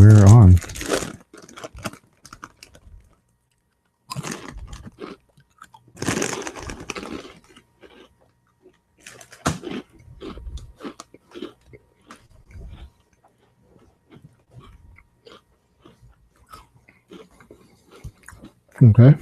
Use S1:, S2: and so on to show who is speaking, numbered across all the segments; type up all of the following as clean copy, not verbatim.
S1: we're on.
S2: Okay.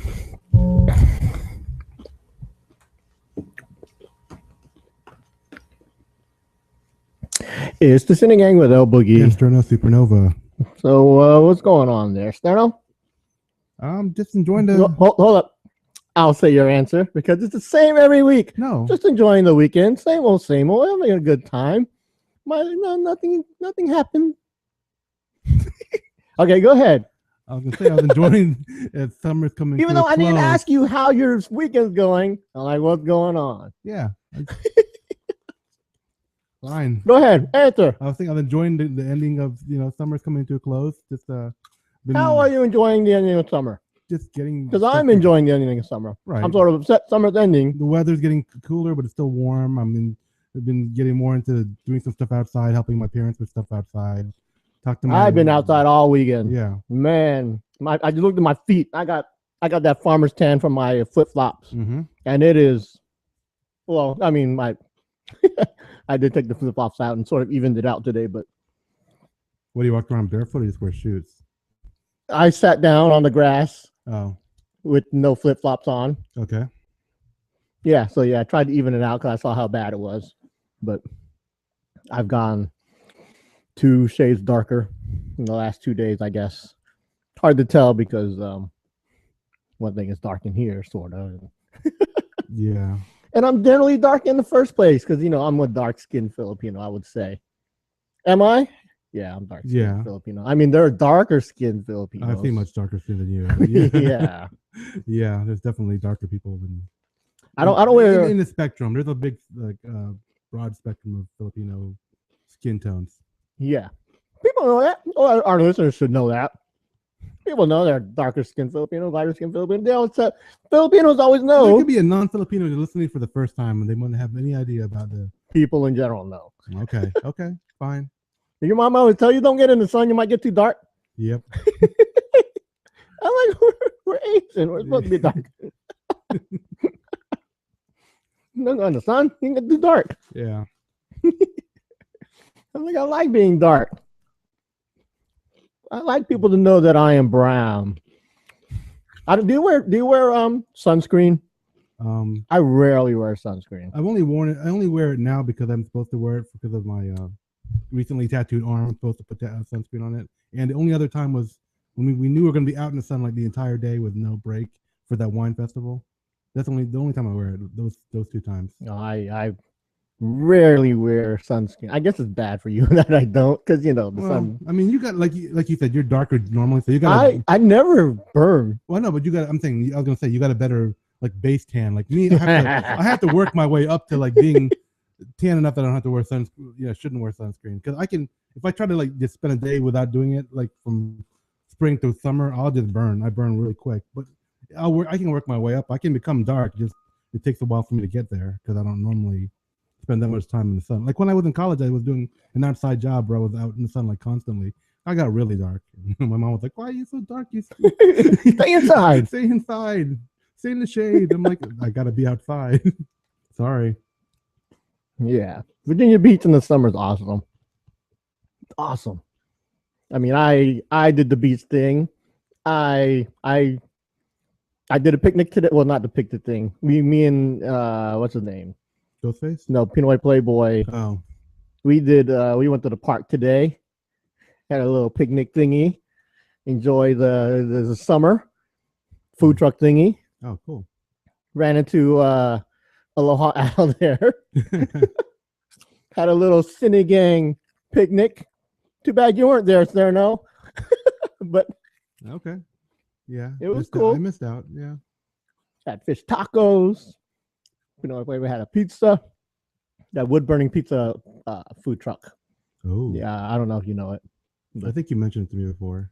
S2: It's the Sini-Gang with El Boogie.
S1: And Sterno Supernova.
S2: So, what's going on there, Sterno?
S1: I'm just enjoying the...
S2: Hold up. I'll say your answer because it's the same every week.
S1: No.
S2: Just enjoying the weekend. Same old, having a good time. Nothing happened. Okay, go ahead.
S1: I was going to say, I was enjoying summer's coming.
S2: Even though I didn't ask you how your weekend's going, I'm like, what's going on?
S1: Yeah. Fine.
S2: Go ahead, answer.
S1: I was enjoying the ending of, summer's coming to a close. Just
S2: how are you enjoying the ending of summer?
S1: Just getting...
S2: Because I'm enjoying the ending of summer.
S1: Right.
S2: I'm sort of upset summer's ending.
S1: The weather's getting cooler, but it's still warm. I've been getting more into doing some stuff outside, helping my parents with stuff outside.
S2: I've been outside all weekend.
S1: Yeah.
S2: Man, I just looked at my feet. I got that farmer's tan from my flip-flops.
S1: Mm-hmm.
S2: And it is, well, I mean, I did take the flip-flops out and sort of evened it out today, but.
S1: What, do you walk around barefoot or you just wear shoes?
S2: I sat down on the grass.
S1: Oh.
S2: With no flip-flops on.
S1: Okay.
S2: Yeah, so I tried to even it out because I saw how bad it was. But I've gone 2 shades darker in the last 2 days, I guess. Hard to tell because one thing is dark in here, sort of.
S1: Yeah.
S2: And I'm generally dark in the first place because, I'm a dark-skinned Filipino, I would say. Am I? Yeah, I'm dark-skinned Filipino. I mean, there are darker-skinned Filipinos.
S1: I see much darker skin than you.
S2: Yeah.
S1: Yeah, there's definitely darker people than...
S2: I don't wear...
S1: In the spectrum, there's a big, broad spectrum of Filipino skin tones.
S2: Yeah. People know that. Or our listeners should know that. People know they're darker skinned Filipinos, lighter skinned Filipinos. They always say, Filipinos always know.
S1: There could be a non-Filipino listening for the first time and they wouldn't have any idea about the...
S2: People in general know.
S1: Okay, fine.
S2: Your mom always tell you, don't get in the sun, you might get too dark.
S1: Yep.
S2: I'm like, we're Asian. We're supposed to be dark. Don't go in the sun, you can get too dark.
S1: Yeah.
S2: I'm like, I like being dark. I like people to know that I am brown. Do you wear sunscreen? I rarely wear sunscreen.
S1: I've only worn it. I only wear it now because I'm supposed to wear it because of my recently tattooed arm. I'm supposed to put sunscreen on it. And the only other time was when we knew we were going to be out in the sun like the entire day with no break for that wine festival. That's the only time I wear it. Those 2 times.
S2: I rarely wear sunscreen. I guess it's bad for you that I don't, because the sun. I
S1: mean, you got like you said, you're darker normally, so you got.
S2: I never burn.
S1: Well, no, but you got. I was gonna say you got a better like base tan. Like me, I have to work my way up to like being tan enough that I don't have to wear sunscreen. Yeah, shouldn't wear sunscreen because I can. If I try to like just spend a day without doing it, like from spring to summer, I'll just burn. I burn really quick, but I can work my way up. I can become dark. Just it takes a while for me to get there because I don't normally spend that much time in the sun. Like when I was in college, I was doing an outside job where I was out in the sun like constantly. I got really dark. My mom was like, "Why are you so dark? You
S2: stay inside.
S1: Stay inside. Stay in the shade." I'm like, "I gotta be outside." Sorry.
S2: Yeah, Virginia Beach in the summer is awesome. Awesome. I mean, I did the beach thing. I did a picnic today. Well, not the picnic thing. Me and what's his name?
S1: Ghostface?
S2: No, Pinoy Playboy.
S1: Oh.
S2: We did. We went to the park today. Had a little picnic thingy. Enjoy the summer food truck thingy.
S1: Oh, cool.
S2: Ran into Aloha Al there. Had a little Sini-Gang picnic. Too bad you weren't there, Sterno. But
S1: okay. Yeah.
S2: It was cool.
S1: I missed out. Yeah.
S2: Had fish tacos. We had a pizza. That wood burning pizza food truck.
S1: Oh.
S2: Yeah, I don't know if you know it.
S1: I think you mentioned it to me before.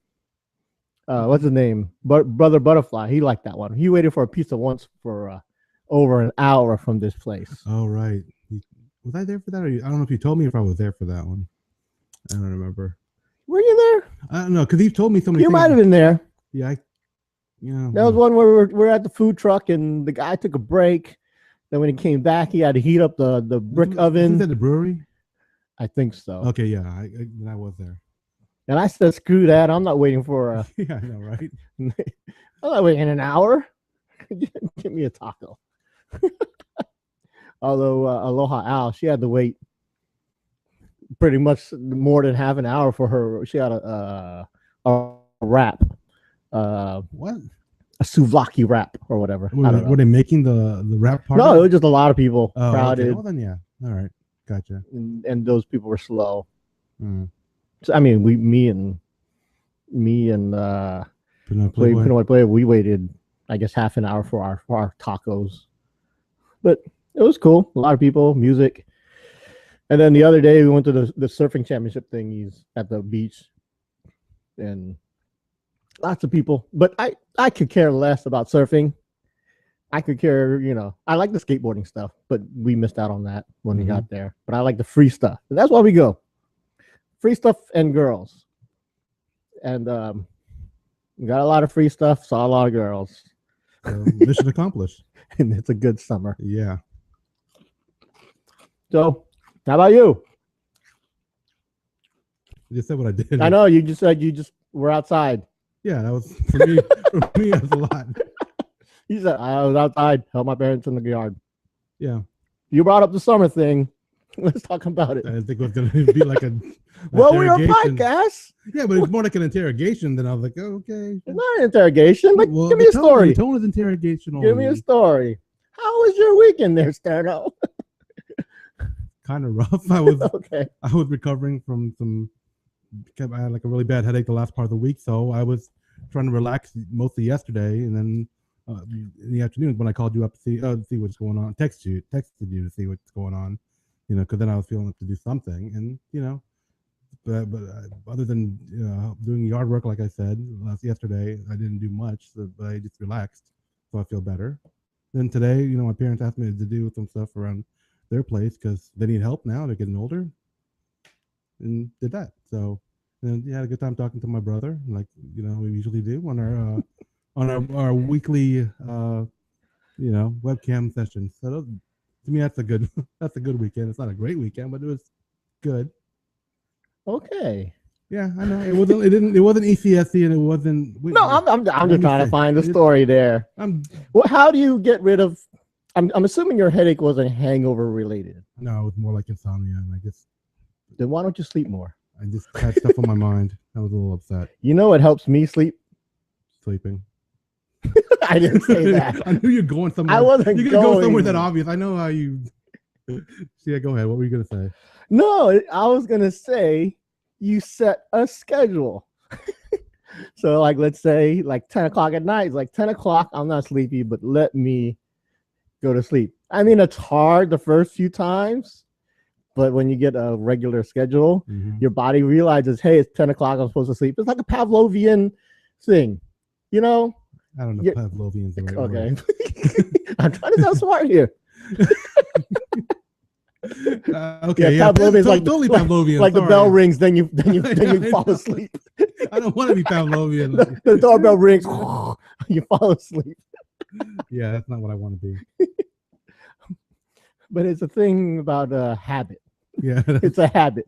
S2: What's his name? Brother Butterfly. He liked that one. He waited for a pizza once for over an hour from this place.
S1: Oh, right. Was I there for that? I don't know if you told me if I was there for that one. I don't remember.
S2: Were you there?
S1: I don't know because he told me so many.
S2: You
S1: things.
S2: might have been there.
S1: Yeah,
S2: That was one where we're at the food truck and the guy took a break. Then when he came back, he had to heat up the brick oven.
S1: Is that the brewery?
S2: I think so.
S1: Okay, yeah, I was there.
S2: And I said, "Screw that! I'm not waiting for a."
S1: Yeah, I know, right?
S2: I'm not waiting an hour. Give me a taco. Although Aloha Al, she had to wait pretty much more than half an hour for her. She had a wrap.
S1: What?
S2: A souvlaki wrap or whatever.
S1: Were they making the wrap part?
S2: No, it was just a lot of people crowded.
S1: Okay. Well, then yeah. All right, gotcha.
S2: And those people were slow.
S1: Mm.
S2: So I mean, me and Playboy, we waited, I guess, half an hour for our tacos, but it was cool. A lot of people, music, and then the other day we went to the surfing championship thingies at the beach, and lots of people. But I could care less about surfing. I could care, I like the skateboarding stuff, but we missed out on that when we got there. But I like the free stuff, and that's why we go. Free stuff and girls, and we got a lot of free stuff. Saw a lot of girls.
S1: Mission accomplished.
S2: And it's a good summer.
S1: Yeah.
S2: So, how about you?
S1: You just said what I did.
S2: I know you just said you just were outside.
S1: Yeah, that was for me. For me, that was a lot.
S2: You said I was outside, helped my parents in the yard.
S1: Yeah.
S2: You brought up the summer thing. Let's talk about it.
S1: I didn't think it was going to be like a.
S2: Well, we're a podcast.
S1: Yeah, but it's more like an interrogation. Then I was like, oh, okay.
S2: It's not an interrogation, but
S1: Well,
S2: give me a story.
S1: The tone is interrogation.
S2: Give me a story. How was your weekend there, Sterno?
S1: Kind of rough. I was
S2: okay.
S1: I was recovering from some. I had like a really bad headache the last part of the week, so I was trying to relax mostly yesterday, and then in the afternoon when I called you up to see what's going on, texted you to see what's going on, because then I was feeling up to do something, and but other than doing yard work, like I said yesterday, I didn't do much, but I just relaxed, so I feel better. Then today, my parents asked me to do some stuff around their place because they need help now. They're getting older, and did that. So, and had a good time talking to my brother, like we usually do on our weekly webcam sessions. So to me, that's a good weekend. It's not a great weekend, but it was good.
S2: Okay.
S1: Yeah, I know. It wasn't ECSC, and it wasn't.
S2: No, I'm just trying to find the story there. Well, how do you get rid of? I'm assuming your headache wasn't hangover related.
S1: No, it was more like insomnia, and I guess.
S2: Then why don't you sleep more?
S1: I just had stuff on my mind. I was a little upset.
S2: You know what helps me sleep?
S1: Sleeping.
S2: I didn't say that.
S1: I knew you're going somewhere.
S2: I wasn't.
S1: You're gonna go somewhere that obvious. I know how you. Yeah, go ahead. What were you gonna say?
S2: No, I was gonna say you set a schedule. So, like, let's say, like 10 o'clock at night. It's like 10 o'clock. I'm not sleepy, but let me go to sleep. I mean, it's hard the first few times, but when you get a regular schedule, your body realizes, hey, it's 10 o'clock. I'm supposed to sleep. It's like a Pavlovian thing, I don't
S1: know if Pavlovian's the right word.
S2: I'm trying to sound smart here.
S1: Okay,
S2: yeah, Pavlovian is like
S1: totally Pavlovian.
S2: Like the bell rings, then you fall asleep.
S1: I don't want to be Pavlovian.
S2: The doorbell rings, you fall asleep.
S1: Yeah, that's not what I want to be.
S2: But it's a thing about a habit.
S1: Yeah,
S2: it's a habit.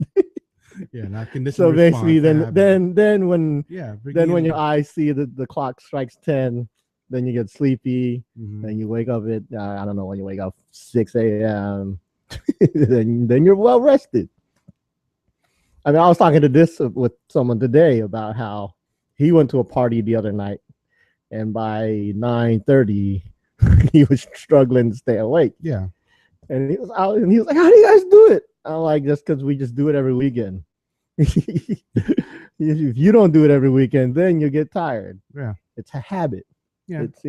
S1: Yeah, not conditional.
S2: So basically, then when your eyes see the clock strikes 10, then you get sleepy. Then you wake up at I don't know when you wake up 6 a.m. then you're well rested. I mean, I was talking to this with someone today about how he went to a party the other night, and by 9:30 he was struggling to stay awake.
S1: Yeah,
S2: and he was out, and he was like, "How do you guys do it?" I'm like, "Just because we just do it every weekend." If you don't do it every weekend, then you get tired.
S1: Yeah,
S2: it's a habit.
S1: Yeah,
S2: it's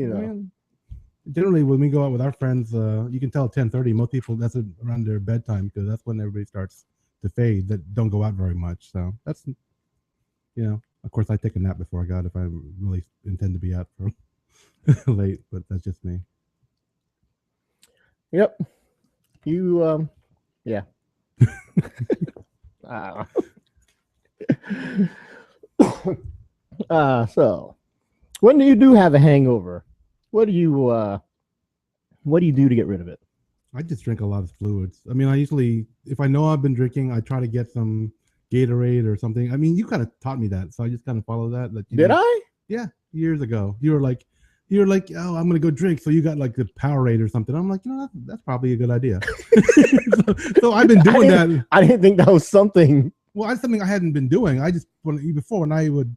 S1: generally when we go out with our friends, you can tell at 10:30 most people that's around their bedtime because that's when everybody starts to fade that don't go out very much. So that's of course I take a nap before I go out if I really intend to be out for late, but that's just me.
S2: Yep. You So when you do have a hangover, what do you do to get rid of it?
S1: I just drink a lot of fluids. I mean, I usually, if I know I've been drinking, I try to get some Gatorade or something. I mean, you kind of taught me that, so I just kind of follow that. Like,
S2: Did I?
S1: Yeah, years ago. You were like, oh, I'm gonna go drink. So you got like the Powerade or something. I'm like, that's probably a good idea. so I've been doing that.
S2: I didn't think that was something.
S1: Well, that's something I hadn't been doing. I just when I would,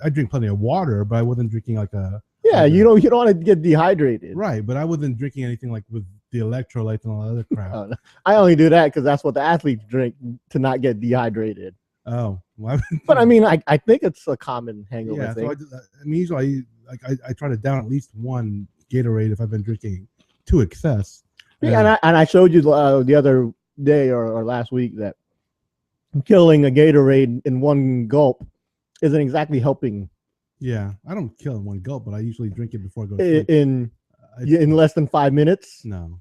S1: I drink plenty of water, but I wasn't drinking like a.
S2: Yeah, you don't want to get dehydrated.
S1: Right, but I wasn't drinking anything like with the electrolytes and all that other crap.
S2: Oh, no. I only do that because that's what the athletes drink to not get dehydrated.
S1: Oh, well,
S2: but I mean, I think it's a common hangover thing.
S1: So usually I try to down at least one Gatorade if I've been drinking to excess.
S2: Yeah, and I showed you the other day or last week that killing a Gatorade in one gulp isn't exactly helping.
S1: Yeah, I don't kill in one gulp, but I usually drink it before I go to sleep.
S2: In less than 5 minutes?
S1: No.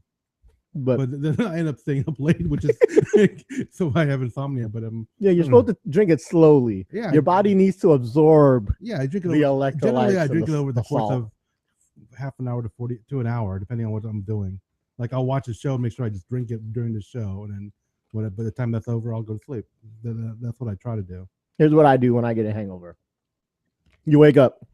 S2: But
S1: then I end up staying up late, which is so I have insomnia. But
S2: you're supposed to drink it slowly.
S1: Yeah,
S2: your body needs to absorb.
S1: Yeah, I drink it
S2: the electrolytes.
S1: Generally, I drink it over the course
S2: salt.
S1: of half an hour to an hour, depending on what I'm doing. Like I'll watch a show, make sure I just drink it during the show, and then by the time that's over, I'll go to sleep. That's what I try to do.
S2: Here's what I do when I get a hangover. You wake up.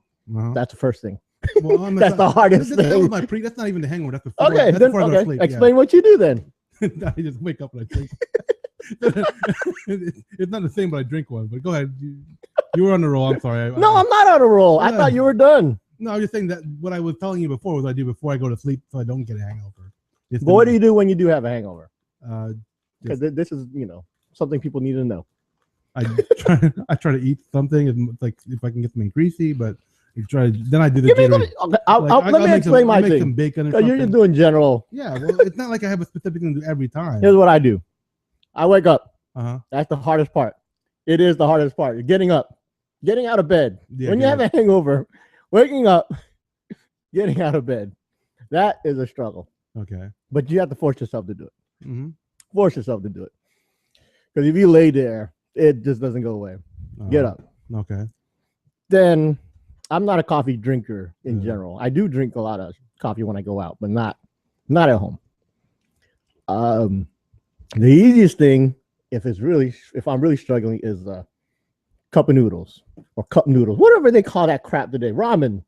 S2: That's the first thing. Well, that's the hardest thing.
S1: That's not even the hangover. That's the
S2: okay. Then
S1: I go to sleep.
S2: Explain what you do then.
S1: I just wake up and I drink. It's not the same, but I drink one. But go ahead. You were on the roll. I'm sorry.
S2: No, I'm not on a roll. I thought you were done.
S1: No, I'm just saying that what I was telling you before was I do before I go to sleep so I don't get a hangover.
S2: But what do you do when you do have a hangover? Because this is something people need to know.
S1: I try to eat something, like if I can get something greasy, but then I do the Gatorade.
S2: Let me explain my thing.
S1: Some bacon
S2: you're doing general.
S1: Yeah, well, it's not like I have a specific thing to do every time.
S2: Here's what I do. I wake up. That's the hardest part. It is the hardest part. You're getting up, getting out of bed. Yeah, when you have a hangover, waking up, getting out of bed, that is a struggle.
S1: Okay.
S2: But you have to force yourself to do it. Force yourself to do it. Because if you lay there, it just doesn't go away. Get up.
S1: Okay. Then
S2: I'm not a coffee drinker in general. I do drink a lot of coffee when I go out, but not at home. The easiest thing, if I'm really struggling, is cup of noodles or cup noodles, whatever they call that crap today. Ramen.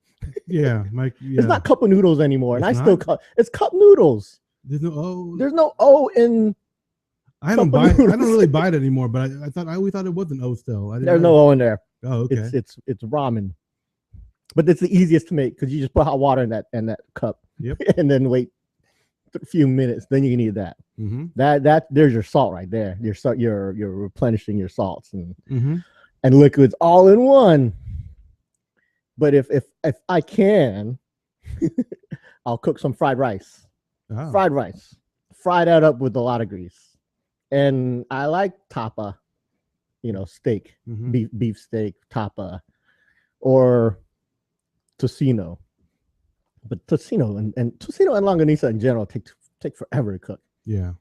S1: Yeah,
S2: it's not cup of noodles anymore, and it's cup noodles.
S1: There's no O.
S2: There's no O in.
S1: I don't really buy it anymore, but I always thought it was an O still.
S2: There's no O in there.
S1: Oh, okay.
S2: It's ramen, but it's the easiest to make because you just put hot water in that cup, and then wait a few minutes. Then you can eat that. That there's your salt right there. You're replenishing your salts and liquids all in one. But if I can, I'll cook some fried rice. Fried rice, fry that up with a lot of grease. And I like tapa, steak, beef steak, tapa, or tocino. But tocino and longanisa in general take forever to cook.
S1: Yeah.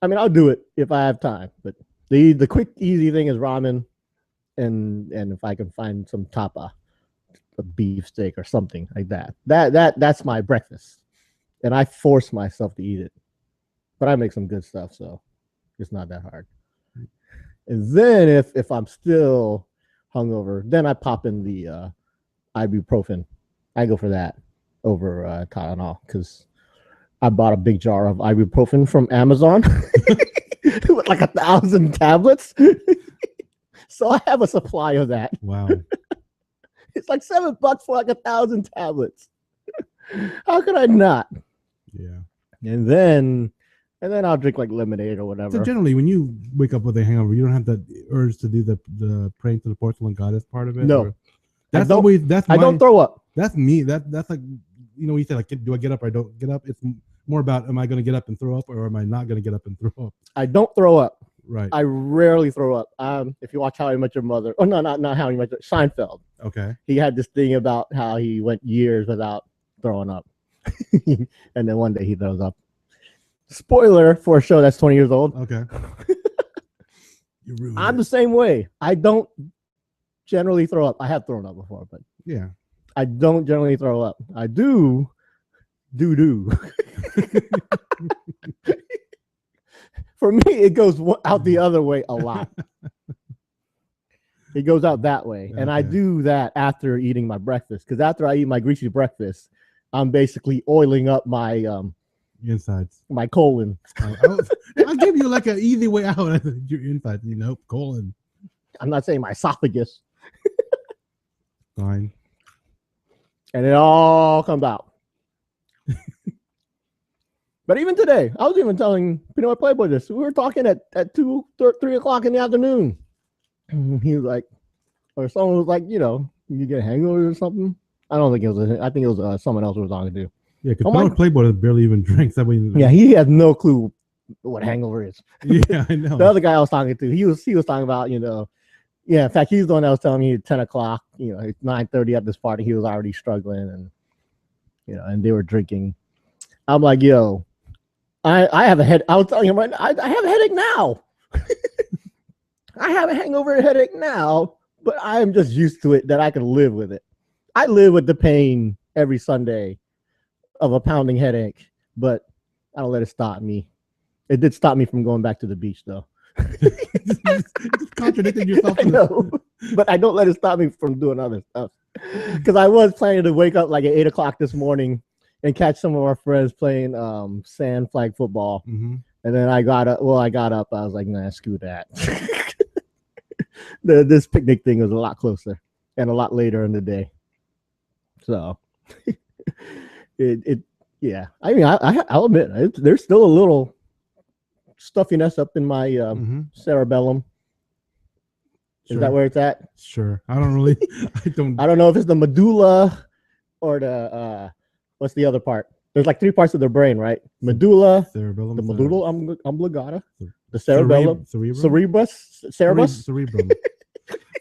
S2: I mean, I'll do it if I have time. But the quick, easy thing is ramen, and if I can find some tapa, a beef steak or something like that. That's my breakfast, and I force myself to eat it. But I make some good stuff, so. It's not that hard. And then if I'm still hungover, then I pop in the ibuprofen. I go for that over Tylenol because I bought a big jar of ibuprofen from Amazon with like 1,000 tablets. So I have a supply of that.
S1: Wow.
S2: It's like $7 for like 1,000 tablets. How could I not?
S1: Yeah.
S2: And then I'll drink like lemonade or whatever.
S1: So generally, when you wake up with a hangover, you don't have that urge to do the praying to the porcelain goddess part of it.
S2: No,
S1: I
S2: don't throw up.
S1: That's me. That's like you say like, do I get up or I don't get up? It's more about am I going to get up and throw up or am I not going to get up and throw up?
S2: I don't throw up.
S1: Right.
S2: I rarely throw up. If you watch How I Met Your Mother, oh no, not How I Met Your Seinfeld.
S1: Okay.
S2: He had this thing about how he went years without throwing up, and then one day he throws up. Spoiler for a show that's 20 years old.
S1: Okay. You ruined
S2: I'm the same way. I don't generally throw up. I have thrown up before, but
S1: Yeah.
S2: I don't generally throw up. I do. For me, it goes out the other way a lot. It goes out that way. And I do that after eating my breakfast. Because after I eat my greasy breakfast, I'm basically oiling up my
S1: insides,
S2: my colon.
S1: I'll give you like an easy way out. Your insides, colon.
S2: I'm not saying my esophagus.
S1: Fine. And
S2: it all comes out. But even today, I was even telling Pinoy Playboy this. We were talking at 3 o'clock in the afternoon. And he was like, or someone was like, you get a hangover or something. I don't think it was. I think it was someone else we were talking to.
S1: Yeah, because Pinoy Playboy barely even drinks. That way.
S2: Yeah, he has no clue what hangover is.
S1: Yeah, I know.
S2: The other guy I was talking to, he was talking about, yeah. In fact, he's the one that was telling me at 10 o'clock. It's 9:30 at this party. He was already struggling, and and they were drinking. I'm like, yo. I have a head. I was telling him right now, I have a headache now. I have a hangover headache now, but I am just used to it that I can live with it. I live with the pain every Sunday of a pounding headache, but I don't let it stop me. It did stop me from going back to the beach, though.
S1: Just contradicting yourself.
S2: I know, but I don't let it stop me from doing other stuff. Because I was planning to wake up like at 8 o'clock this morning and catch some of our friends playing sand flag football. Mm-hmm. And then I got up. I was like, nah, screw that. This picnic thing was a lot closer and a lot later in the day. So yeah. I mean, I'll admit, there's still a little stuffiness up in my cerebellum. Sure. Is that where it's at?
S1: Sure. I don't
S2: know if it's the medulla or the what's the other part? There's like 3 parts of the brain, right? Medulla,
S1: cerebellum,
S2: the medulla oblongata, the cerebellum, cerebrus, cerebus,
S1: cerebrum.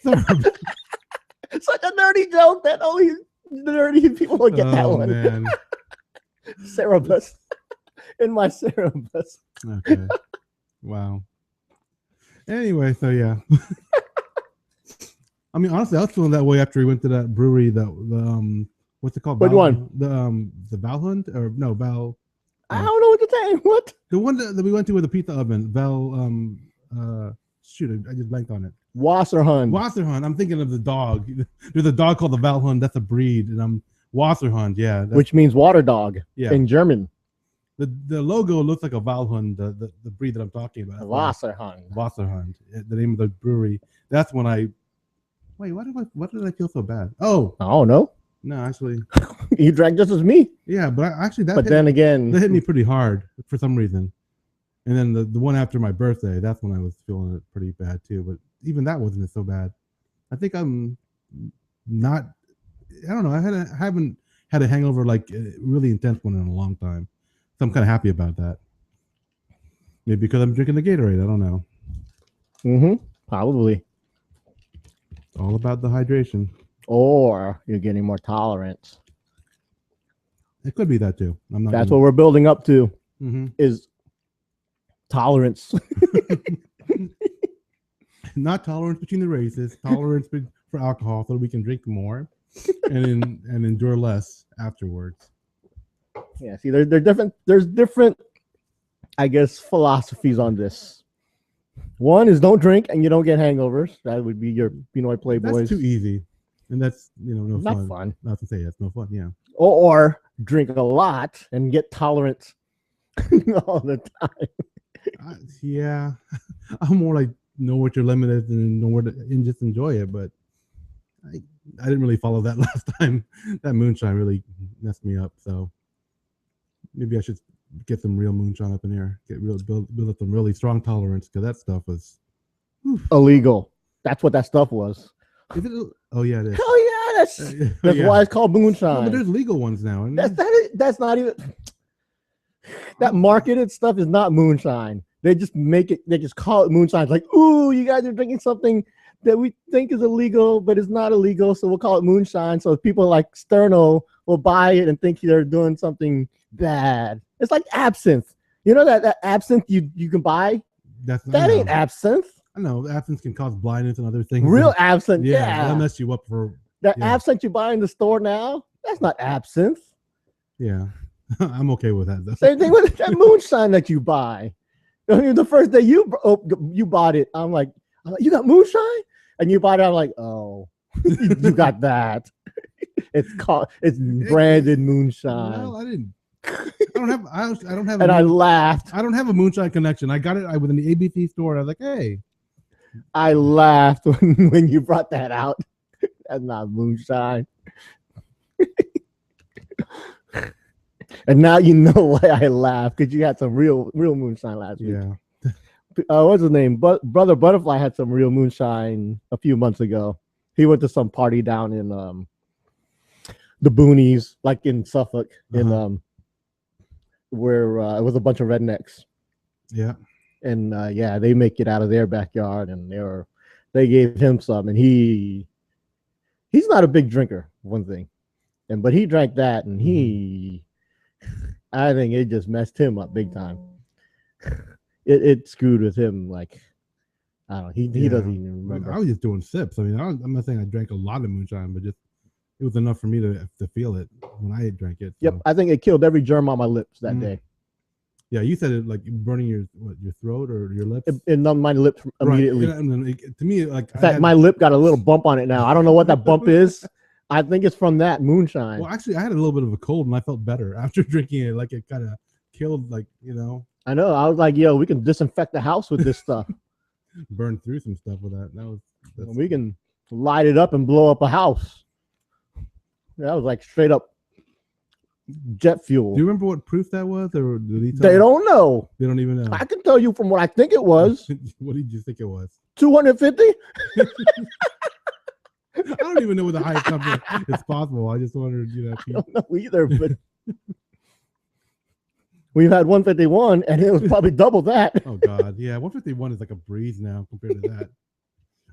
S2: Such a nerdy joke that only nerdy people will get that one. Man. Cerebus. In my cerebus.
S1: Okay. Wow. Anyway, so yeah. I mean, honestly, I was feeling that way after we went to that brewery. What's it called?
S2: Which one?
S1: The Valhund or no Val?
S2: I don't know what to say. What?
S1: The one that we went to with the pizza oven. Shoot, I just blanked on it.
S2: Wasserhund.
S1: I'm thinking of the dog. There's a dog called the Valhund. That's a breed, and I'm Wasserhund. Yeah,
S2: which means water dog. Yeah. In German.
S1: The logo looks like a Valhund, the breed that I'm talking about. Wasserhund. The name of the brewery. That's when I. Wait, what did I feel so bad? Oh
S2: no.
S1: No, actually,
S2: you drank just as me.
S1: Yeah, but
S2: then again,
S1: that hit me pretty hard for some reason. And then the one after my birthday, that's when I was feeling it pretty bad too. But even that wasn't so bad. I think I'm not. I don't know. I haven't had a hangover like a really intense one in a long time. So I'm kind of happy about that. Maybe because I'm drinking the Gatorade. I don't know.
S2: Probably.
S1: It's all about the hydration.
S2: Or you're getting more tolerance.
S1: It could be that too.
S2: That's what we're building up to. Is tolerance.
S1: Not tolerance between the races. Tolerance for alcohol, so that we can drink more and endure less afterwards.
S2: Yeah. See, they're different. There's different, I guess, philosophies on this. One is don't drink and you don't get hangovers. That would be your Pinoy Playboys.
S1: That's too easy. And that's, no
S2: not
S1: fun.
S2: Fun.
S1: Not to say that's no fun, yeah.
S2: Or drink a lot and get tolerant all the time.
S1: Yeah. I'm more like know what your limit is and know where to and just enjoy it. But I didn't really follow that last time. That moonshine really messed me up. So maybe I should get some real moonshine up in here. Build up some really strong tolerance, because that stuff was
S2: illegal. That's what that stuff was.
S1: Is it? Oh yeah, it is.
S2: Hell yeah, that's why it's called moonshine.
S1: But there's legal ones now.
S2: That's not even that marketed stuff is not moonshine. They just make it. They just call it moonshine. It's like, ooh, you guys are drinking something that we think is illegal, but it's not illegal, so we'll call it moonshine. So people like Sterno will buy it and think they're doing something bad. It's like absinthe. You know that absinthe you can buy?
S1: That
S2: ain't absinthe.
S1: I know absence can cause blindness and other things.
S2: Real absinthe,
S1: yeah,
S2: yeah.
S1: that mess you up for.
S2: That
S1: yeah.
S2: absinthe you buy in the store now, that's not absinthe.
S1: Yeah, I'm okay with that though.
S2: Same thing with that moonshine that you buy. I mean, the first day you bought it, I'm like, you got moonshine, and you bought it. I'm like, oh, you got that. It's branded moonshine.
S1: Well, I didn't. I don't have.
S2: And I laughed.
S1: I don't have a moonshine connection. I got it within the ABC store. And I was like, hey.
S2: I laughed when you brought that out. That's not moonshine. And now you know why I laughed, because you had some real moonshine last week.
S1: Yeah.
S2: What's his name? Brother Butterfly had some real moonshine a few months ago. He went to some party down in the boonies, like in Suffolk, in where it was a bunch of rednecks.
S1: Yeah.
S2: And yeah, they make it out of their backyard, and they gave him some, and he's not a big drinker, one thing, but he drank that, and I think it just messed him up big time. It screwed with him, like, I don't know, he doesn't even remember.
S1: I was just doing sips. I mean, I'm not saying I drank a lot of moonshine, but just it was enough for me to feel it when I drank it. So.
S2: Yep, I think it killed every germ on my lips that day.
S1: Yeah, you said it like burning your throat or your lips.
S2: It numbed my lips immediately.
S1: Right. And to me, like,
S2: in fact, my lip got a little bump on it now. I don't know what that bump is. I think it's from that moonshine.
S1: Well, actually, I had a little bit of a cold, and I felt better after drinking it. Like, it kind of killed, like, you know.
S2: I know. I was like, yo, we can disinfect the house with this stuff.
S1: Burn through some stuff with that.
S2: We can light it up and blow up a house. That was like straight up jet fuel.
S1: Do you remember what proof that was, or did
S2: they don't know?
S1: They don't even know.
S2: I can tell you from what I think it was.
S1: What did you think it was?
S2: 250.
S1: I don't even know what the highest number is possible. I just wondered, you know.
S2: I don't know either, but we've had 151, and it was probably double that.
S1: Oh God, yeah, 151 is like a breeze now compared to that.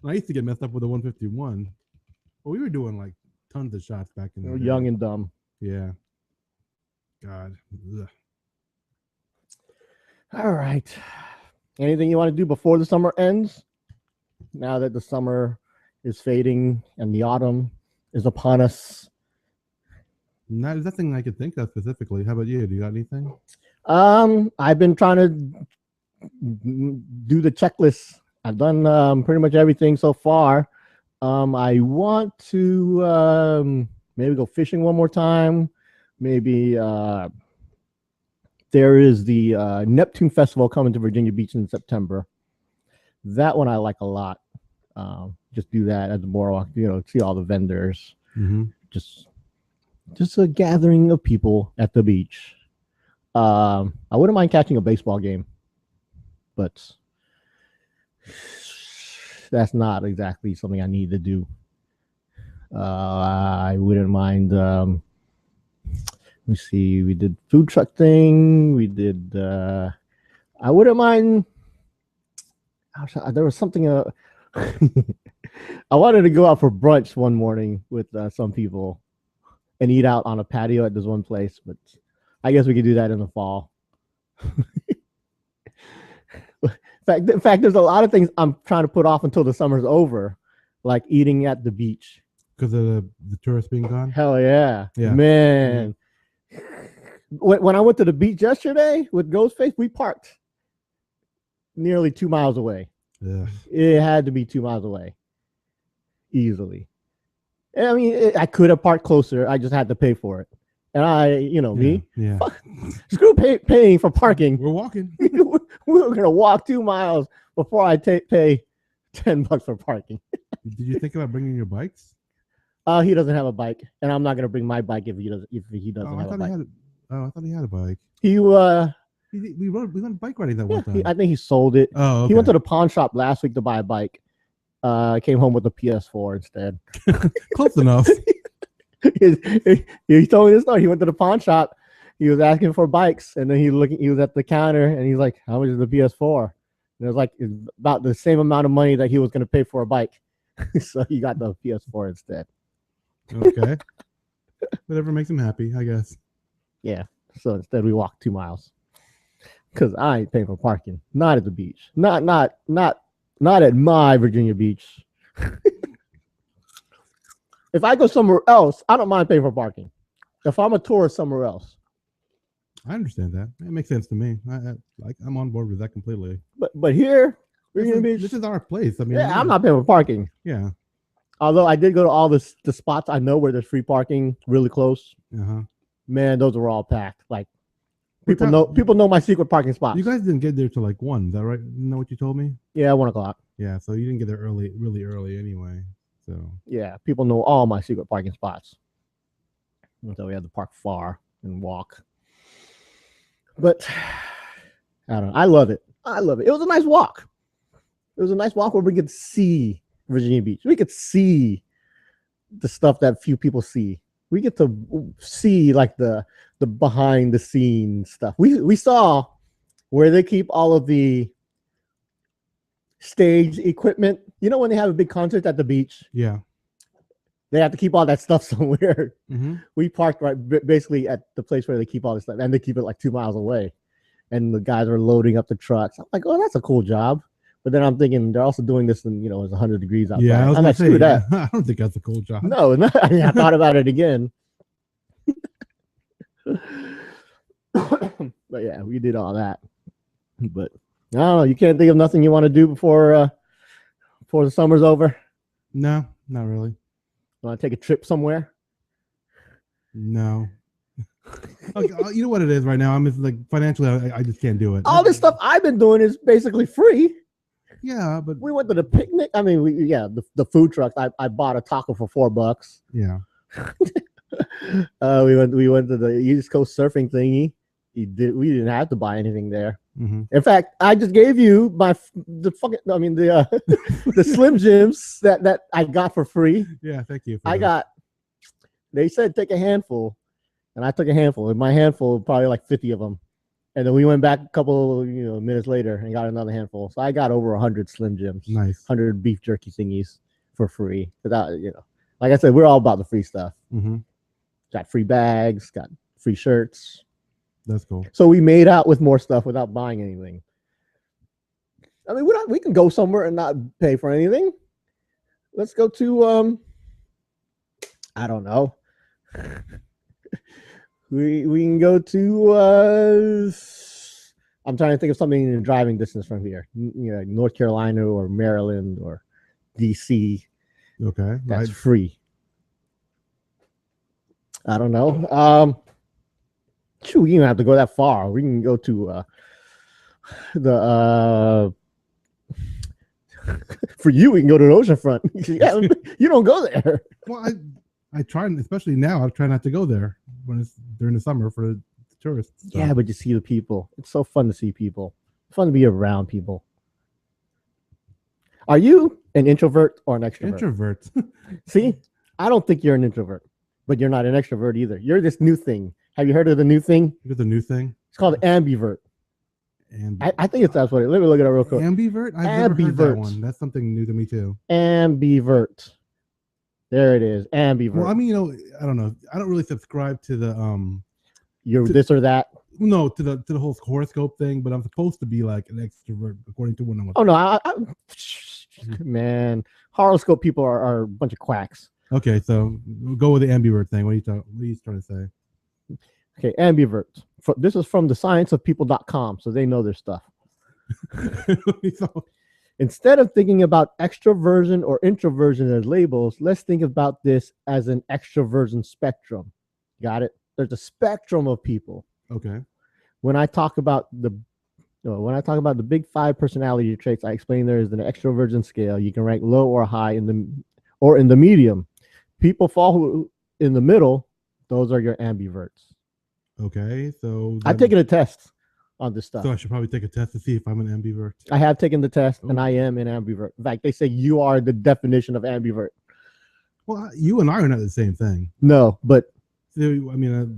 S1: And I used to get messed up with a 151. Well, we were doing like tons of shots back in the day.
S2: Young and dumb.
S1: Yeah. God. Ugh.
S2: All right. Anything you want to do before the summer ends? Now that the summer is fading and the autumn is upon us.
S1: There's nothing I could think of specifically. How about you? Do you got anything?
S2: I've been trying to do the checklist. I've done pretty much everything so far. I want to maybe go fishing one more time. Maybe there is the Neptune Festival coming to Virginia Beach in September. That one I like a lot. Just do that at the boardwalk, you know, see all the vendors.
S1: Mm-hmm.
S2: Just a gathering of people at the beach. I wouldn't mind catching a baseball game, but that's not exactly something I need to do. I wouldn't mind. Let me see. We did food truck thing. We did. I wouldn't mind. There was something. I wanted to go out for brunch one morning with some people and eat out on a patio at this one place, but I guess we could do that in the fall. In fact, there's a lot of things I'm trying to put off until the summer's over, like eating at the beach.
S1: Because of the tourists being gone?
S2: Hell yeah.
S1: Yeah.
S2: Man. When I went to the beach yesterday with Ghostface, we parked nearly 2 miles away.
S1: Yeah.
S2: It had to be 2 miles away. Easily. And I mean, I could have parked closer. I just had to pay for it. And me.
S1: Yeah.
S2: Screw paying for parking.
S1: We're walking.
S2: We were going to walk 2 miles before I pay $10 for parking.
S1: Did you think about bringing your bikes?
S2: He doesn't have a bike, and I'm not going to bring my bike if he doesn't have a bike.
S1: I thought he had a bike.
S2: We
S1: went bike riding that one time.
S2: I think he sold it.
S1: Oh, okay.
S2: He went to the pawn shop last week to buy a bike. Came home with a PS4 instead.
S1: Close enough.
S2: He told me this story. He went to the pawn shop. He was asking for bikes, and then he was at the counter, and he's like, "How much is the PS4?" And it was like about the same amount of money that he was going to pay for a bike. So he got the PS4 instead.
S1: Okay. Whatever makes him happy, I guess.
S2: Yeah. So instead, we walked 2 miles because I ain't paying for parking. Not at the beach. Not Not at my Virginia Beach. If I go somewhere else, I don't mind paying for parking. If I'm a tourist somewhere else.
S1: I understand that. It makes sense to me. I'm on board with that completely.
S2: But here, Virginia Beach,
S1: this is our place. I mean,
S2: yeah, I'm not paying for parking.
S1: Yeah.
S2: Although I did go to all the spots I know where there's free parking really close.
S1: Uh-huh.
S2: Man, those were all packed. Like people know my secret parking spots.
S1: You guys didn't get there till like 1, is that right? You know what you told me?
S2: Yeah, 1 o'clock.
S1: Yeah, so you didn't get there really early anyway. So
S2: yeah, people know all my secret parking spots. And so we had to park far and walk. But I don't know. I love it. It was a nice walk. It was a nice walk where we could see Virginia Beach. We could see the stuff that few people see. We get to see like the behind the scenes stuff. We saw where they keep all of the stage equipment. You know when they have a big concert at the beach?
S1: Yeah.
S2: They have to keep all that stuff somewhere.
S1: Mm-hmm.
S2: We parked basically at the place where they keep all this stuff, and they keep it like 2 miles away. And the guys are loading up the trucks. I'm like, oh, that's a cool job. But then I'm thinking they're also doing this in, it's 100 degrees outside.
S1: Yeah, I was
S2: I'm like, screw that.
S1: I don't think that's a cool job.
S2: No, I thought about it again. But yeah, we did all that. But I don't know. You can't think of nothing you want to do before the summer's over?
S1: No, not really.
S2: Want to take a trip somewhere?
S1: No. Okay, you know what it is right now? I'm just like financially, I just can't do it.
S2: All this stuff I've been doing is basically free.
S1: Yeah, but
S2: we went to the picnic. I mean, the food truck. I bought a taco for $4.
S1: Yeah.
S2: We went to the East Coast surfing thingy. We didn't have to buy anything there.
S1: Mm-hmm.
S2: In fact, I just gave you the Slim Jims that I got for free.
S1: Yeah, thank you.
S2: They said take a handful, and I took a handful. In my handful, probably like 50 of them. And then we went back a couple minutes later and got another handful. So I got over 100 Slim Jims.
S1: Nice.
S2: 100 beef jerky thingies for free. Without, like I said, we're all about the free stuff.
S1: Mm-hmm.
S2: Got free bags, got free shirts.
S1: That's cool.
S2: So we made out with more stuff without buying anything. I mean, we can go somewhere and not pay for anything. Let's go to I don't know. we can go to I'm trying to think of something in driving distance from here. North Carolina or Maryland or DC.
S1: Okay.
S2: That's free. I don't know. We don't have to go that far. We can go to for you, we can go to the oceanfront. Yeah, you don't go there.
S1: Well, I try, especially now, I try not to go there when it's during the summer for the tourists. So.
S2: Yeah, but you see the people. It's so fun to see people. It's fun to be around people. Are you an introvert or an extrovert?
S1: Introvert.
S2: See, I don't think you're an introvert, but you're not an extrovert either. You're this new thing. Have you heard of the new thing?
S1: You're the new thing?
S2: It's called ambivert. I think that's what it is. Let me look it up real quick.
S1: Ambivert? I've never heard that one. That's something new to me too.
S2: Ambivert. There it is. Ambivert.
S1: Well, I mean, I don't know. I don't really subscribe to the
S2: you're this or that.
S1: No, to the whole horoscope thing, but I'm supposed to be like an extrovert according to what I'm.
S2: Oh no, man, horoscope people are a bunch of quacks.
S1: Okay, so we'll go with the ambivert thing. What are you trying to say?
S2: Okay, ambivert. This is from the scienceofpeople.com, so they know their stuff. Instead of thinking about extroversion or introversion as labels, let's think about this as an extroversion spectrum. Got it? There's a spectrum of people.
S1: Okay.
S2: When I talk about the big 5 personality traits, I explain there is an extroversion scale. You can rank low or high in the medium. People fall in the middle. Those are your ambiverts.
S1: Okay, so
S2: I've taken a test on this stuff.
S1: So I should probably take a test to see if I'm an ambivert.
S2: I have taken the test, and I am an ambivert. In fact, they say you are the definition of ambivert.
S1: Well, you and I are not the same thing.
S2: No, but
S1: I mean,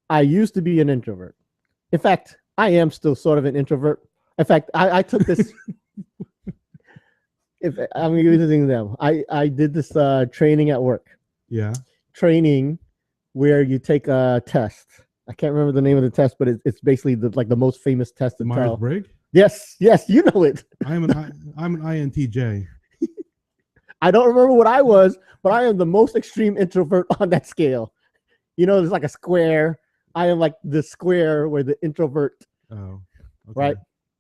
S2: I used to be an introvert. In fact, I am still sort of an introvert. In fact, I took this. I'm using them. I did this training at work.
S1: Yeah.
S2: Training where you take a test. I can't remember the name of the test, but it's basically the most famous test.
S1: Myers-Briggs?
S2: Yes, you know it.
S1: I'm an INTJ.
S2: I don't remember what I was, but I am the most extreme introvert on that scale. You know, there's like a square. I am like the square where the introvert.
S1: Oh, okay.
S2: Right.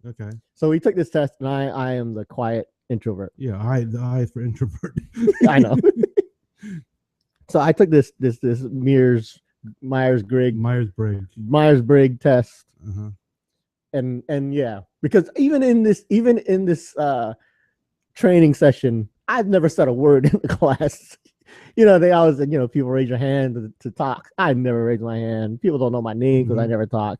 S1: Okay.
S2: So we took this test, and I am the quiet introvert.
S1: Yeah, the I is for introvert.
S2: I know. So I took this Myers-Briggs test, and yeah, because even in this training session, I've never said a word in the class. You know, they always said, people raise your hand to talk. I never raised my hand. People don't know my name because I never talk.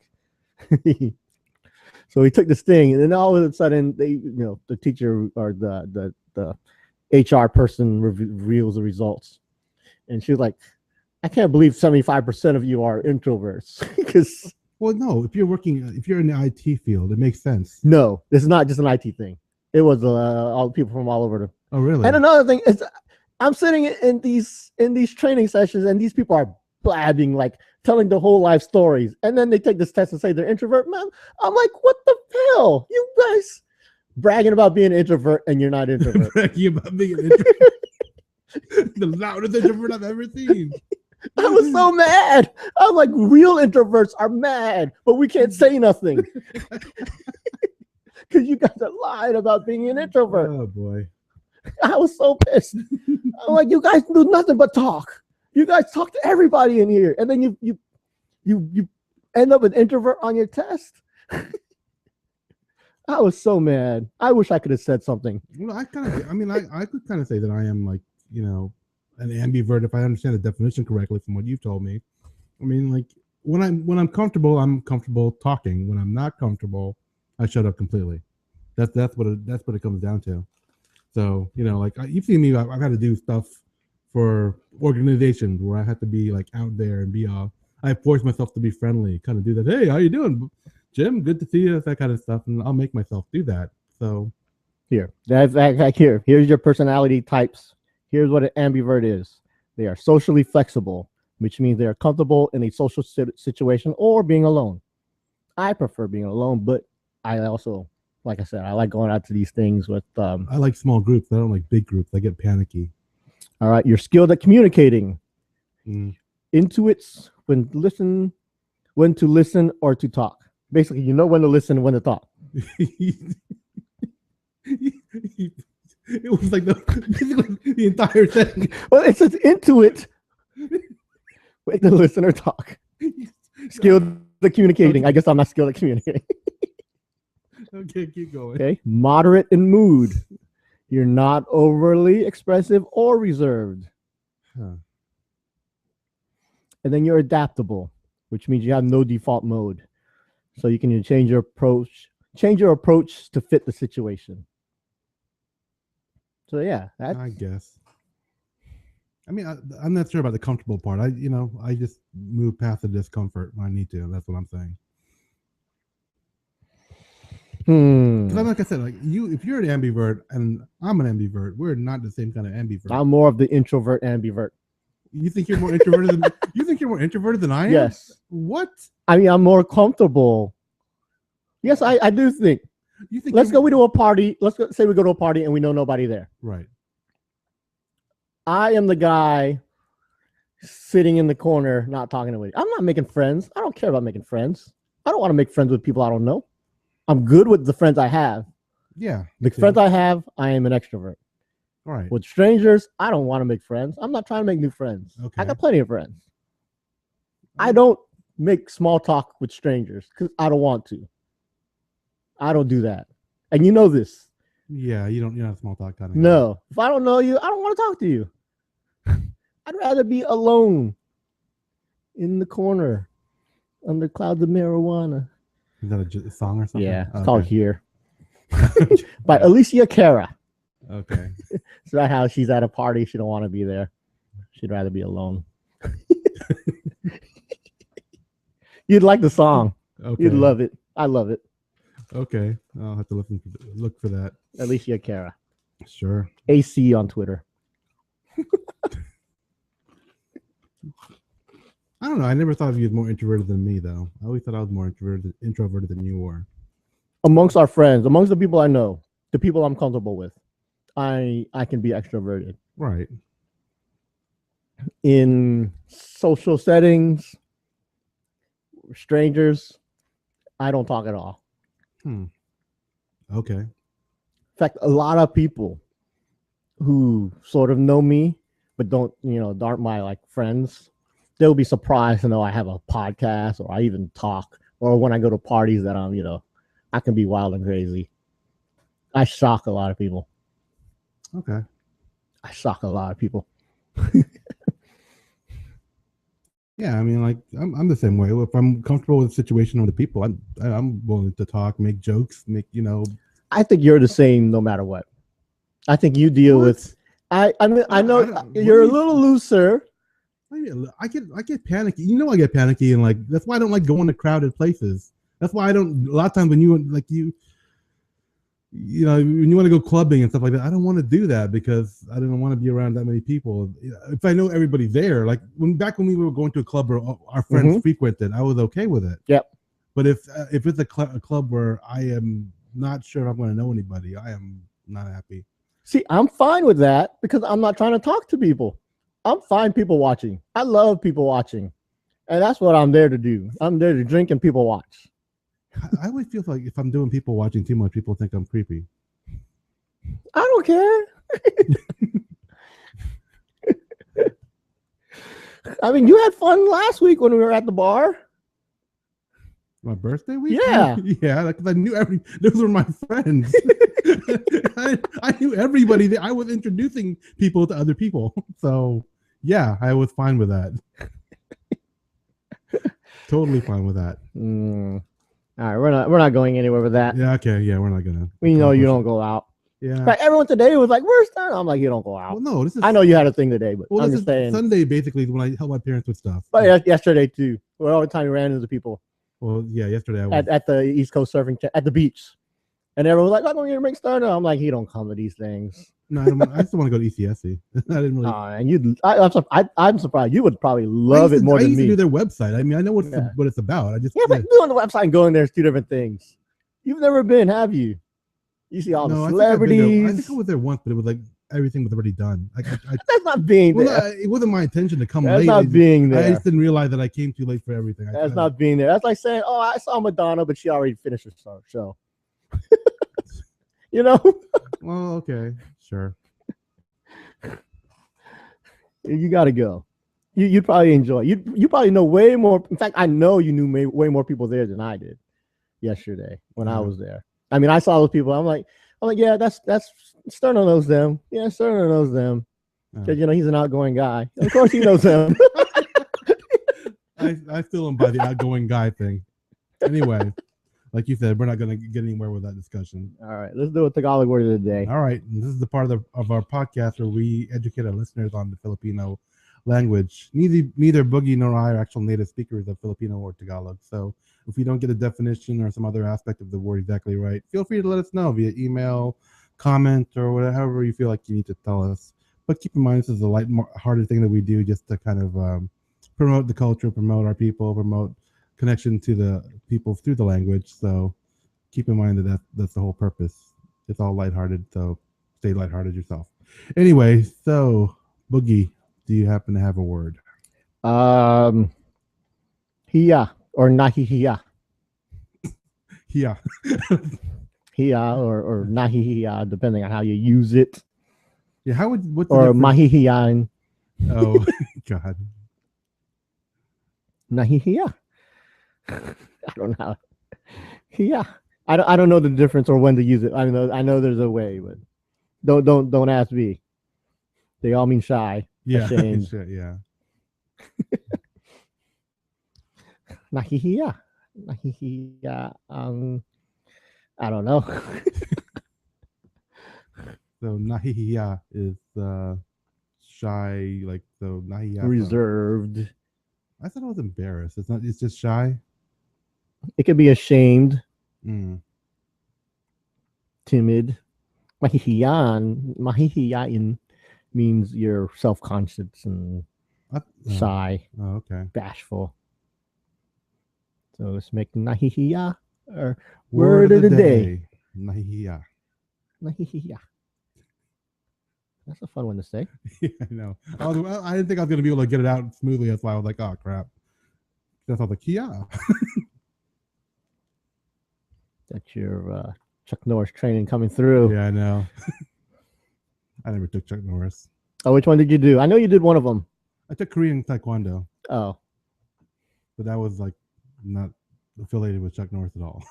S2: So we took this thing, and then all of a sudden, the teacher or the HR person reveals the results, and she was like, "I can't believe 75% of you are introverts." Because
S1: no, if you're in the IT field, it makes sense.
S2: No, this is not just an IT thing. It was all people from all over.
S1: Oh, really?
S2: And another thing is, I'm sitting in these training sessions, and these people are blabbing, like telling the whole life stories, and then they take this test and say they're introvert. Man, I'm like, what the hell? You guys bragging about being an introvert, and you're not introvert.
S1: Bragging about being an introvert. The loudest introvert I've ever seen.
S2: I was so mad. I was like, real introverts are mad, but we can't say nothing because you guys are lying about being an introvert.
S1: Oh boy.
S2: I was so pissed. I'm like, you guys do nothing but talk. You guys talk to everybody in here, and then you end up an introvert on your test. I was so mad. I wish I could have said something.
S1: Well, I could kind of say that I am like, an ambivert if I understand the definition correctly from what you've told me. I mean, like when I'm comfortable talking. When I'm not comfortable, I shut up completely. That's what it comes down to. So, like you've seen me, I've had to do stuff for organizations where I have to be like out there and be I force myself to be friendly, kind of do that. Hey, how you doing, Jim? Good to see you. That kind of stuff, and I'll make myself do that. So
S2: here's your personality types. Here's what an ambivert is. They are socially flexible, which means they are comfortable in a social situation or being alone. I prefer being alone, but I also, like I said, I like going out to these things with.
S1: I like small groups. I don't like big groups. I get panicky.
S2: All right, you're skilled at communicating. Intuits when to listen or to talk. Basically, you know when to listen and when to talk.
S1: It was like the entire thing.
S2: Well, it says intuit when to listen or talk. Skilled at communicating. I guess I'm not skilled at communicating.
S1: Okay, keep going.
S2: Okay, moderate in mood. You're not overly expressive or reserved. And then you're adaptable, which means you have no default mode. So you can change your approach to fit the situation. So yeah,
S1: I guess. I mean, I'm not sure about the comfortable part. I just move past the discomfort when I need to. That's what I'm saying. Because like I said, like if you're an ambivert and I'm an ambivert, we're not the same kind of ambivert.
S2: I'm more of the introvert ambivert.
S1: You think you're more introverted than I am?
S2: Yes.
S1: What?
S2: I mean, I'm more comfortable. Yes, I do think. Let's say we go to a party and we know nobody there.
S1: Right.
S2: I am the guy sitting in the corner, not talking to anybody. I'm not making friends. I don't care about making friends. I don't want to make friends with people I don't know. I'm good with the friends I have.
S1: Yeah.
S2: The friends I have, I am an extrovert.
S1: All right.
S2: With strangers, I don't want to make friends. I'm not trying to make new friends. Okay. I got plenty of friends. I don't make small talk with strangers because I don't want to. I don't do that. And you know this.
S1: Yeah, you're not a small talk kind of guy.
S2: No. If I don't know you, I don't want to talk to you. I'd rather be alone in the corner under clouds of marijuana.
S1: Is that a song or something?
S2: Yeah, it's called Here. By Alicia Cara.
S1: Okay.
S2: So that how she's at a party. She don't want to be there. She'd rather be alone. You'd like the song. Okay. You'd love it. I love it.
S1: Okay. I'll have to look for that.
S2: Alicia Cara.
S1: Sure.
S2: AC on Twitter.
S1: I don't know. I never thought of you as more introverted than me, though. I always thought I was more introverted than you were.
S2: amongst our friends, amongst the people I know, the people I'm comfortable with, I can be extroverted.
S1: Right.
S2: In social settings, strangers, I don't talk at all.
S1: Okay.
S2: In fact, a lot of people who sort of know me but don't, aren't my like friends, they'll be surprised to know I have a podcast or I even talk, or when I go to parties that I can be wild and crazy. I shock a lot of people.
S1: Okay.
S2: I shock a lot of people.
S1: Yeah, I mean, like I'm the same way. If I'm comfortable with the situation or the people, I'm willing to talk, make jokes,
S2: I think you're the same no matter what. I think you deal with. I know you're a little looser.
S1: I get panicky. I get panicky, and like that's why I don't like going to crowded places. That's why I don't. A lot of times when when you want to go clubbing and stuff like that, I don't want to do that because I don't want to be around that many people. If I know everybody there, like back when we were going to a club where our friends frequented, I was okay with it.
S2: Yep.
S1: But if it's a club where I am not sure if I'm going to know anybody, I am not happy.
S2: See, I'm fine with that because I'm not trying to talk to people. I'm fine people watching. I love people watching. And that's what I'm there to do. I'm there to drink and people watch.
S1: I always feel like if I'm doing people watching too much, people think I'm creepy.
S2: I don't care. I mean, you had fun last week when we were at the bar.
S1: My birthday week?
S2: Yeah.
S1: Yeah, because I knew those were my friends. I knew everybody. I was introducing people to other people. So, yeah, I was fine with that. Totally fine with that.
S2: All right, we're not going anywhere with that.
S1: Yeah, okay, yeah, we're not gonna.
S2: We know you don't go out.
S1: Yeah.
S2: Like everyone today was like, "Where's that?" I'm like, "You don't go out."
S1: Well, no, this is.
S2: I know you had a thing today, but
S1: well,
S2: I'm
S1: this
S2: just
S1: is
S2: saying.
S1: Sunday basically is when I help my parents with stuff.
S2: But yesterday too. Well, all the time we ran into people.
S1: Well, yeah, yesterday I was
S2: at the East Coast surfing at the beach, and everyone was like, "I'm going to make starter." I'm like, "He don't come to these things."
S1: No, I still want to go to ECSC. I didn't really.
S2: And I'm surprised. You would probably love it more than me.
S1: I used to do their website. I mean, I know what it's about.
S2: But doing the website and going there is two different things. You've never been, have you? You see all the celebrities.
S1: I think I was there once, but it was like everything was already done.
S2: That's not being there.
S1: No, it wasn't my intention to come late.
S2: That's not being there.
S1: I just didn't realize that I came too late for everything.
S2: That's not being there. That's like saying, "Oh, I saw Madonna, but she already finished her show."
S1: Well, okay, sure.
S2: You got to go. You'd probably enjoy. You probably know way more. In fact, I know you knew way more people there than I did yesterday when I was there. I mean, I saw those people. I'm like, yeah, that's Sterno knows them. Yeah, Sterno knows them because he's an outgoing guy. Of course, he knows them.
S1: I feel him by the outgoing guy thing. Anyway, like you said, we're not going to get anywhere with that discussion.
S2: All right, let's do a Tagalog word of the day.
S1: All right, and this is the part of our podcast where we educate our listeners on the Filipino language. Neither Boogie nor I are actual native speakers of Filipino or Tagalog. So if you don't get a definition or some other aspect of the word exactly right, feel free to let us know via email, comment, or whatever you feel like you need to tell us. But keep in mind, this is a light-hearted thing that we do just to kind of promote the culture, promote our people, promote connection to the people through the language. So keep in mind that's the whole purpose. It's all lighthearted, so stay lighthearted yourself. Anyway, so Boogie, do you happen to have a word?
S2: Hiya or nahihiya.
S1: Hiya.
S2: Hiya or nahihiya, depending on how you use it.
S1: Yeah, what's
S2: or mahihiyan.
S1: Oh God.
S2: Nahihiya. I don't know. Yeah, I don't know the difference or when to use it. I know there's a way, but don't ask me. They all mean shy.
S1: Yeah,
S2: ashamed.
S1: Yeah.
S2: Nahihiya. I don't know.
S1: So nahihiya is shy, like so nahihiya.
S2: Reserved.
S1: I thought I was embarrassed. It's not. It's just shy.
S2: It could be ashamed. Timid. Mahihiyain means you're self-conscious and shy.
S1: Oh, okay.
S2: Bashful. So let's make nahihiya. Or word of the day.
S1: Nahiya.
S2: Yeah. That's a fun one to say.
S1: Yeah, I know. I didn't think I was going to be able to get it out smoothly. That's why I was like, oh, crap. That's all the Kia.
S2: That's your Chuck Norris training coming through.
S1: Yeah, I know. I never took Chuck Norris.
S2: Oh, which one did you do? I know you did one of them.
S1: I took Korean Taekwondo.
S2: Oh.
S1: But that was like not affiliated with Chuck Norris at all.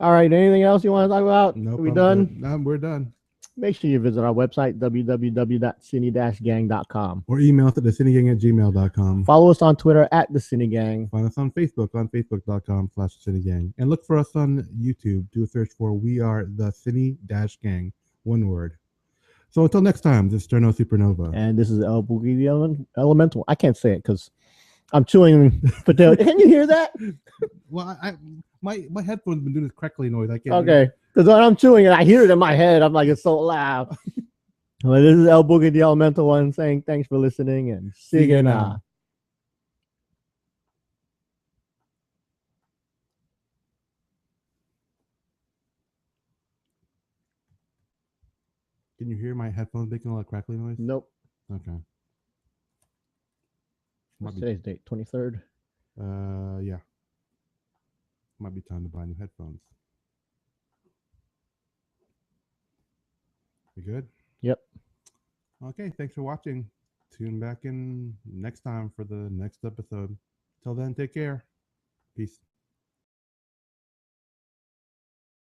S2: All right. Anything else you want to talk about?
S1: Nope.
S2: Are we done?
S1: Good. No, we're done.
S2: Make sure you visit our website, www.sini-gang.com.
S1: Or email us at thesinigang@gmail.com.
S2: Follow us on Twitter at the Sini-Gang.
S1: Find us on Facebook on facebook.com/Sini-Gang. And look for us on YouTube. Do a search for We Are the Sini-Gang. One word. So until next time, this is Sterno Supernova.
S2: And this is El Boogie the Elemental. I can't say it because I'm chewing potato. Can you hear that?
S1: Well, my headphones have been doing this crackly noise. I can't.
S2: Okay. Because when I'm chewing it, I hear it in my head. I'm like, it's so loud. Well, this is El Boogie the Elemental One saying thanks for listening and see you now.
S1: Can you hear my headphones making a lot of crackly noise?
S2: Nope.
S1: Okay.
S2: What's today's date? 23rd?
S1: Yeah. Might be time to buy new headphones. You good?
S2: Yep.
S1: Okay, thanks for watching. Tune back in next time for the next episode. Till then, take care. Peace.